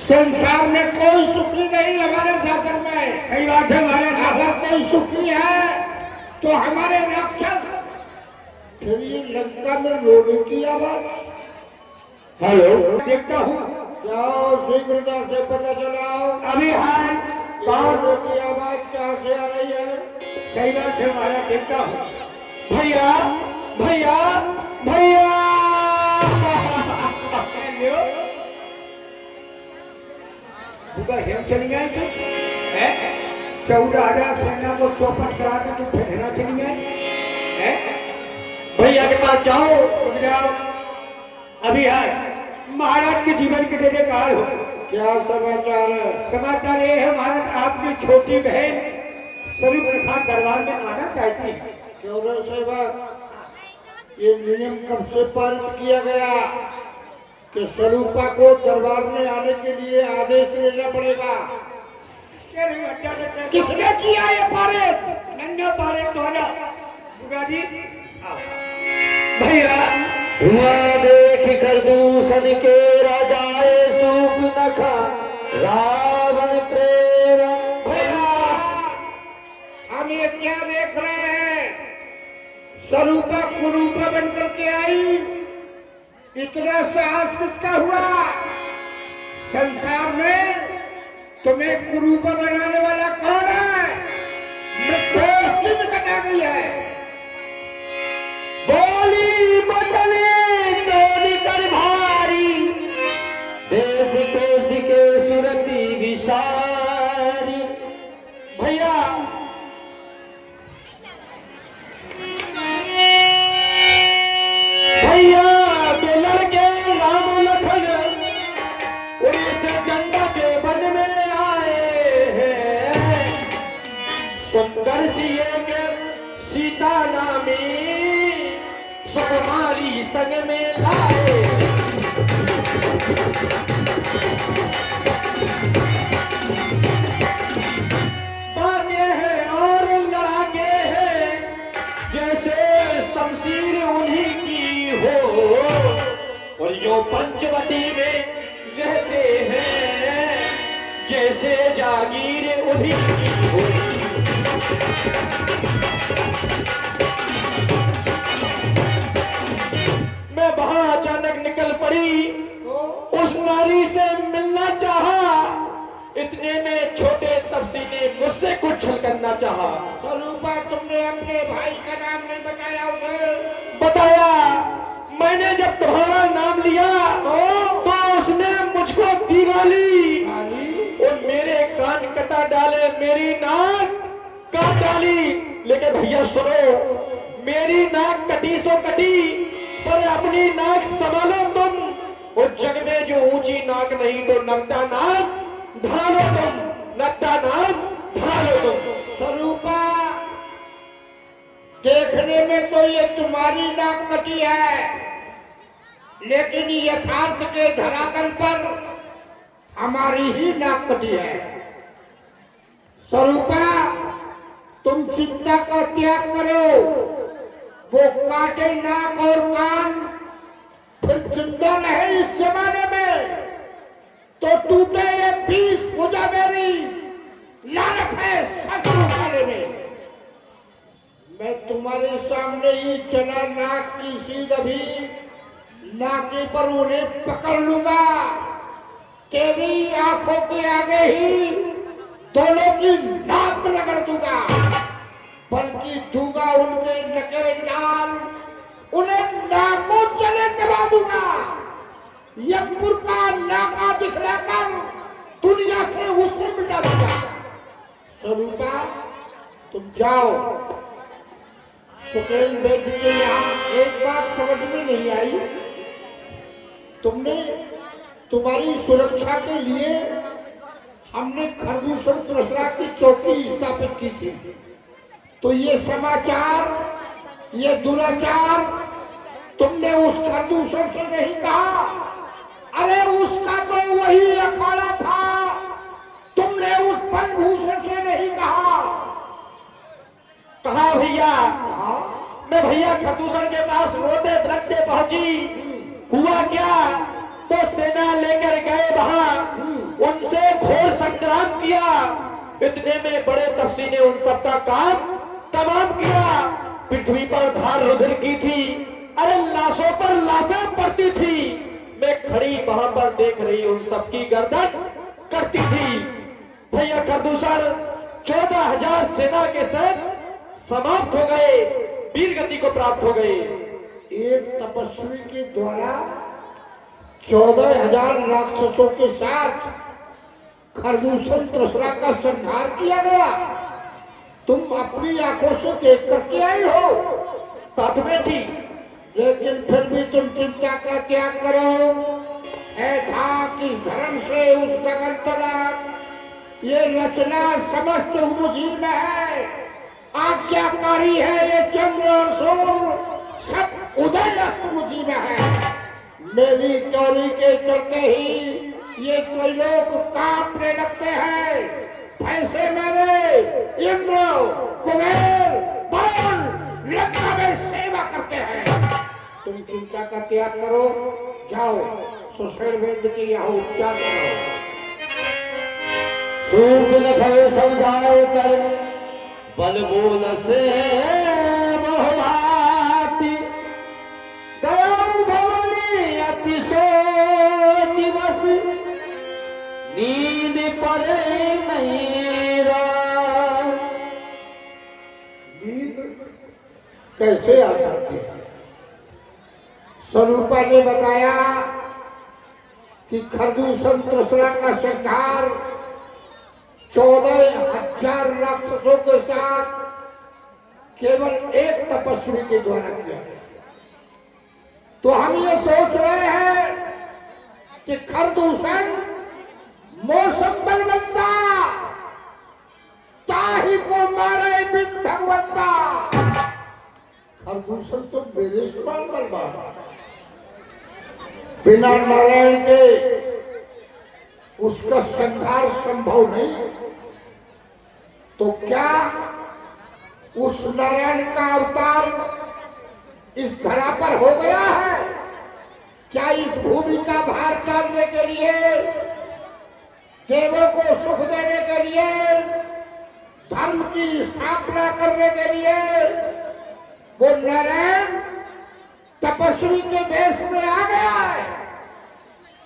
संसार में कोई सुखी नहीं हमारे शासन में। सही बात है हमारे। अगर कोई सुखी है तो हमारे राक्षस। फिर ये लंका में रोने की आवाज। हेलो, देखता हूँ। जाओ शीघ्रता से पता चलाओ अभी है रोने की आवाज कहाँ से आ रही है। सही बात है हमारा, देखता हूँ। भैया भैया भैया हेम चली गए थे 14,000 सेना को चौपट करा के तू फेंकना चली गए। भैया के पास जाओ, तुम जाओ। अभी है महाराज के जीवन के जय जयकार हो। क्या समाचार है? समाचार ये है महाराज, आपकी छोटी बहन स्वरूप रेखा दरबार में आना चाहती है। क्यों रे सेवक, ये नियम कब से पारित किया गया कि स्वरूपा को दरबार में आने के लिए आदेश लेना पड़ेगा? किसने किया ये पारित? नन्ना पारित तो आजा जी। भैया वहाँ देख कर दूषण के राजाए सूप नखा रावण प्रेम। हम ये क्या देख रहे हैं? स्वरूपा कुरूपा बनकर के आई। इतना साहस किसका हुआ? संसार में तुम्हें कुरूपा बनाने वाला कौन है? मृत्यु उसकी निकट आ गई है। बोली बदले तेरी कर भारी देश देश के सुरती विसारी। भैया भैया के लड़के राम लखन उड़ीसा गंगा के वन में आए हैं। सुंदर सी एक सीता नामी हमारी संग में लाए। बागे हैं और लड़ाके हैं जैसे शमशीर उन्हीं की हो। और यो पंचवटी में रहते हैं जैसे जागीर उन्हीं की हो। मैं वहां अचानक निकल पड़ी, उस नारी से मिलना चाहा। इतने में छोटे तपसी ने मुझसे कुछ छल करना चाहा। स्वरूपा, तुमने अपने भाई का नाम नहीं बताया उसे? बताया। मैंने जब तुम्हारा नाम लिया तो उसने मुझको दी गाली और मेरे कान कटा डाले, मेरी नाक काट डाली। लेकिन भैया सुनो, मेरी नाक कटी सो कटी, पर अपनी नाक संभालो तुम। और जग में जो ऊंची नाक नहीं तो नकटा नाक धरा लो तुम, नकटा नाक धरा लो तुम। स्वरूपा, देखने में तो ये तुम्हारी नाक कटी है, लेकिन यथार्थ के धरातल पर हमारी ही नाक कटी है। स्वरूपा, तुम चिंता का त्याग करो। वो काटे नाक और कान फिर जिंदा रहे इस जमाने में तो टूटे ये 20 भुजा मेरी लानत है सचमुच उठाने में। मैं तुम्हारे सामने ही चला नाक की सीध अभी नाके पर उन्हें पकड़ लूंगा। तेरी आंखों के आगे ही दोनों की नाक रगड़ दूंगा, बल्कि दूंगा उनके नके डाल, उन्हें नाकों चले चबा दूंगा। यमपुर का नाका दिखलाकर दुनिया से उसे मिटा दूंगा। स्वरूपा, तुम जाओ। सुकेल वैद्य के यहाँ एक बात समझ में नहीं आई। तुमने तुम्हारी सुरक्षा के लिए हमने खरदूषण कृष्णा की चौकी स्थापित की थी, तो ये समाचार, ये दुराचार तुमने उस खरदूषण से नहीं कहा। अरे उसका तो वही अखाड़ा था, तुमने उस फलभूषण से नहीं कहा। कहा भैया? मैं भैया खरदूषण के पास रोते बिलखते पहुंची। हुआ क्या? वो सेना लेकर उनसे घोर संग्राम किया। इतने में बड़े तपसी ने उन सबका काम तमाम किया। पृथ्वी पर भार रुधिर की थी, अरे लाशों पर लाशें पड़ती थी। मैं खड़ी वहां पर देख रही उन सबकी गर्दन कटती थी। भैया खरदूषण 14,000 सेना के साथ समाप्त हो गए, वीर गति को प्राप्त हो गए। एक तपस्वी के द्वारा 14,000 राक्षसों के साथ खरदूषण त्रिशरा का संहार किया गया। तुम अपनी आंखों से देख करके आई हो। साथ में थी, लेकिन फिर भी तुम चिंता का त्याग करो। था किस धर्म से उस गगन तलक, ये रचना समस्त मुझी में है। आज्ञाकारी है ये चंद्र और सूर्य, सब उदय मुझी में है। मेरी त्योरी के चलते ही ये त्रैलोक कांपने लगते हैं। भैंसे मेरे इंद्र, कुबेर, वरुण लंका में सेवा करते हैं। तुम चिंता का त्याग करो, जाओ सुषेण वेद की यहाँ उपचार करो। सूख न भय समझाए कर बल बोल से बहुभाति। गयो भवनी अति सोच बस, नींद पड़े नहीं रात। नींद कैसे आ सकती है? स्वरूपा ने बताया कि खरदूषण त्रिशरा का संहार 14,000 राक्षसों के साथ केवल एक तपस्वी के द्वारा किया गया। तो हम ये सोच रहे हैं कि खरदूषण मौसम बलवंता, ताही को मारे बिन भगवंता। खरदूषण तो मेरे समान बलवान, बिना नारायण के उसका संहार संभव नहीं। तो क्या उस नारायण का अवतार इस धरा पर हो गया है? क्या इस भूमि का भार डालने के लिए, देवों को सुख देने के लिए, धर्म की स्थापना करने के लिए वो नारायण तपस्वी के वेश में आ गया है?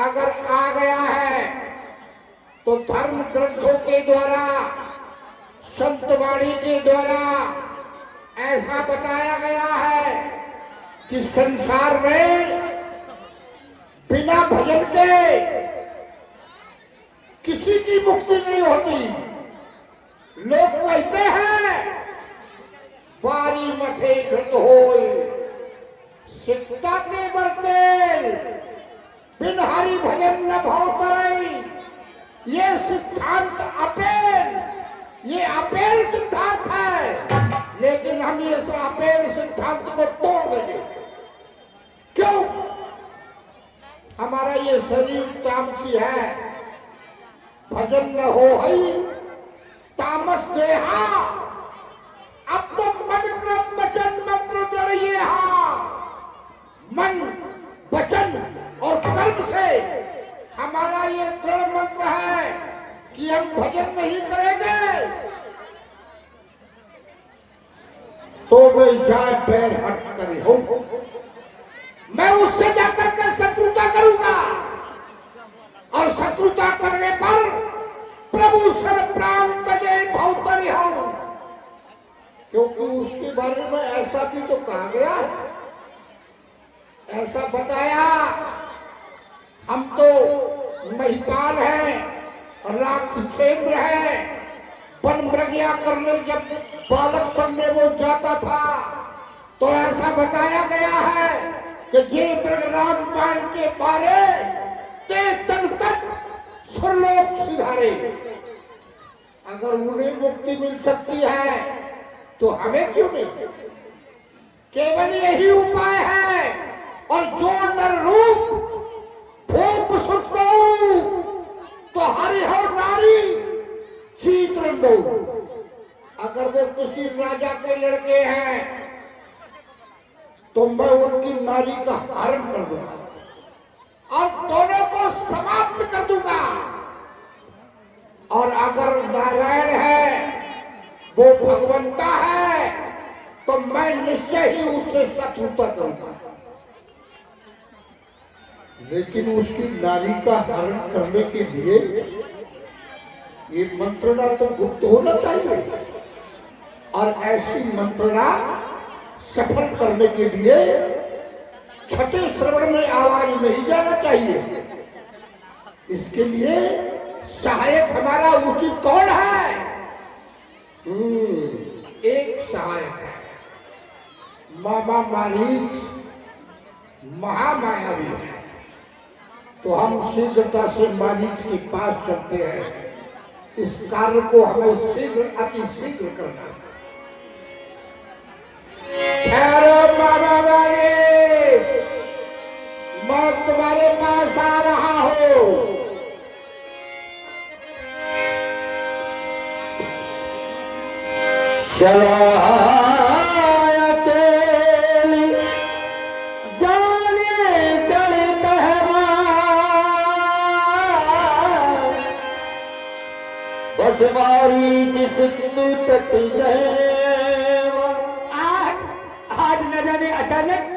अगर आ गया है तो धर्म ग्रंथों के द्वारा, संतवाणी के द्वारा ऐसा बताया गया है कि संसार में बिना भजन के किसी की मुक्ति नहीं होती। लोग कहते हैं बारी मथे घृत होय, सिकता के बरतेल, बिन हरि भजन न भव तरई। ये सिद्धांत अपेल, ये अपेल सिद्धांत है। लेकिन हम ये अपेल सिद्धांत को तोड़ देंगे। क्यों? हमारा ये शरीर तामसी है, भजन न हो हई तामस देहा। अब तो मन क्रम वचन मंत्र दृढ़ मन, वचन और कर्म से हमारा ये दृढ़ मंत्र है कि हम भजन नहीं करेंगे तो मैं जाए पैर हट करे हो, मैं उससे जाकर के शत्रुता करूंगा। और शत्रुता करने पर प्रभु सर प्राण तजे भवतरी हूं। क्योंकि उसके बारे में ऐसा भी तो कहा गया है, ऐसा बताया। हम तो महिपाल हैं, राक्षसेंद्र है। वन मृगया करने जब बालकपन में वो जाता था तो ऐसा बताया गया है कि जे मृगराम बाण के बारे ते तन तक सुरलोक सिधारे। अगर उन्हें मुक्ति मिल सकती है तो हमें क्यों नहीं? केवल यही उपाय है। और जो नर रूप भूप सुत को तो हरि हो नारी चीत्रंदो। अगर वो किसी राजा के लड़के हैं तो मैं उनकी नारी का हरण कर दूंगा और दोनों को समाप्त कर दूंगा। भगवंता है तो मैं निश्चय ही उससे शत्रुता करूंगा, लेकिन उसकी नारी का हरण करने के लिए ये मंत्रणा तो गुप्त होना चाहिए, और ऐसी मंत्रणा सफल करने के लिए छठे श्रवण में आवाज नहीं जाना चाहिए। इसके लिए सहायक हमारा उचित कौन है? एक सहायक है, मामा मारीच महामायावी है। तो हम शीघ्रता से मारीच के पास चलते हैं। इस कार्य को हमें शीघ्र अति शीघ्र करना है। ठहरो मामा मारीच, मैं तुम्हारे पास आ रहा हूं। आज न जाने अचानक